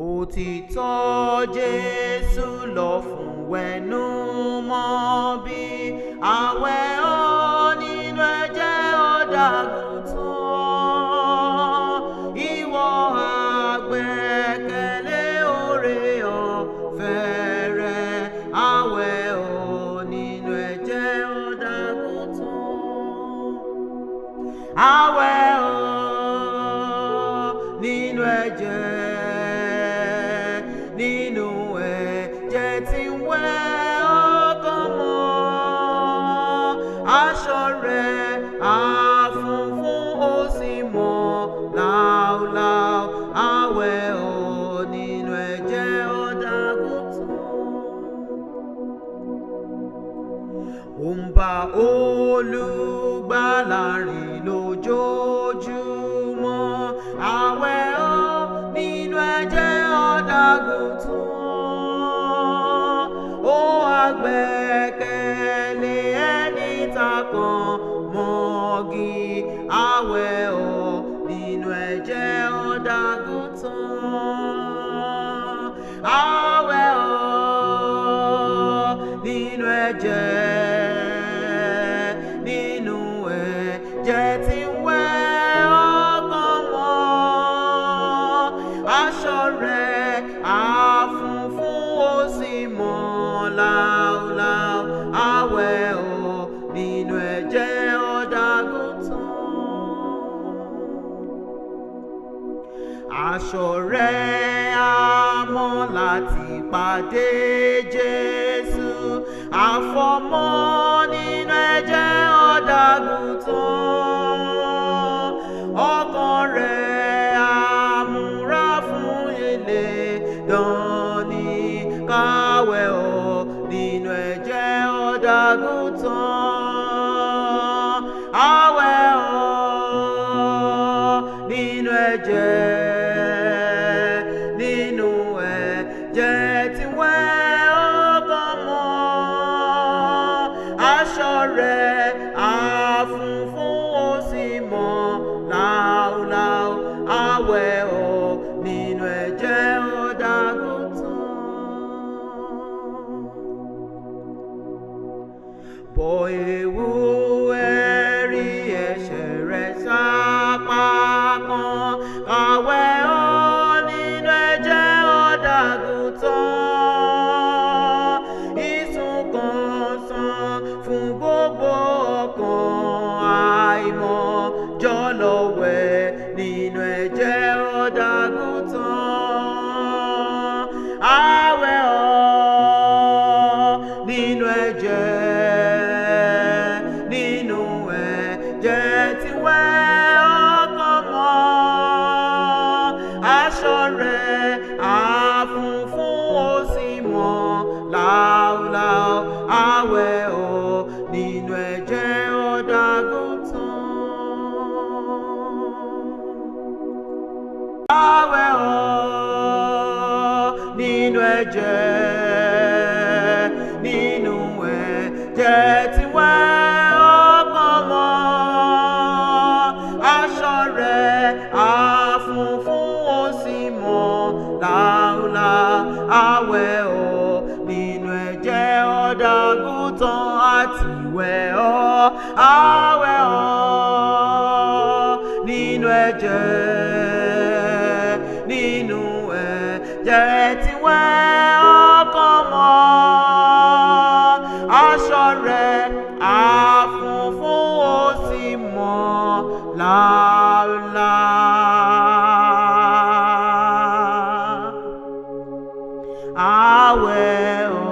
Òtítọ́ Jésù lọ fún wẹ̀nùmọ́ bí àwẹ̀ ọ́ nínú ẹ̀jẹ̀ ọ̀dàgùntàn. Ìwọ àgbẹ́kẹ̀lé oore-ọ̀fẹ́ rẹ̀, àwẹ̀ ọ́ nínú ẹ̀jẹ̀ ọ̀dàgùntàn. Àwẹ̀ ọ́ nínú ẹ̀jẹ̀ tí ń wẹ ọkàn mọ́. Aṣọ rẹ̀ á funfun ó sì mọ́ láúláú. Àwẹ̀ ọ́ nínú ẹ̀jẹ̀ ọ̀dàgùntàn. Ó ń bá Olùgbàlà rìn lójoojúmọ́. Àwẹ̀ ọ́ nínú ẹ̀jẹ̀ ọ̀dàgùntàn. Ó àgbẹ́kẹ̀lé ẹni takàn mọ́gi. Àwẹ̀ ọ́ nínú ẹ̀jẹ̀ ọ̀dàgùntàn. Àwẹ̀ ọ́ nínú ẹ̀jẹ̀ tí ń wẹ ọkàn mọ́. Aṣọ rẹ̀ á funfun ó sì mọ́ láúláú. Àwẹ̀ ọ́ nínú ẹ̀jẹ̀ ọ̀dàgùntàn. Aṣọ rẹ̀ á mọ́ láti pàdé Jésù. Àfọ̀mọ́ nínú ẹ̀jẹ̀ ọ̀dàgùntàn. Ọkàn rẹ̀ á múra fún ìlédàní. Káwẹ̀ ọ́ nínú ẹ̀jẹ̀ ọ̀dàgùntàn. Àwẹ̀ ọ́ nínú ẹ̀jẹ̀ tí wẹ ọkàn mọ́. Aṣọ rẹ̀ á funfun ó sì mọ́ láúláú. Àwẹ̀ ọ́ nínú ẹ̀jẹ̀ ọ̀dàgùntàn. Bọ́ ewu ẹ̀rí ẹ̀ṣẹ̀ rẹ̀ sápá kan. Àwẹ̀ ọ́ nínú ẹ̀jẹ̀ ọ̀dàgùntàn. Ìsun kan san fún gbogbo ọkàn àìmọ́. Jọ̀lọ́ wẹ̀ nínú ẹ̀jẹ̀ ọ̀dàgùntàn. Àwẹ̀ ọ́ nínú ẹ̀jẹ̀ tí wẹ ọkàn mọ́. Aṣọ rẹ̀ á funfun ó sì mọ́ láúláú. Àwẹ̀ ọ́ nínú ẹ̀jẹ̀ ọ̀dàgùntàn. Àwẹ̀ ọ́ nínú ẹ̀jẹ̀ tí wẹ ọkàn mọ́. Aṣọ rẹ̀ á funfun ó sì mọ́ láúláú. Àwẹ̀ ọ́ nínú ẹ̀jẹ̀ ọ̀dàgùntàn àti wẹ̀ ọ́. Àwẹ̀ ọ́ nínú ẹ̀jẹ̀ tí wẹ ọkàn mọ́. Aṣọ rẹ̀ á funfun ó sì mọ́ láúláú. Àwẹ̀ ọ́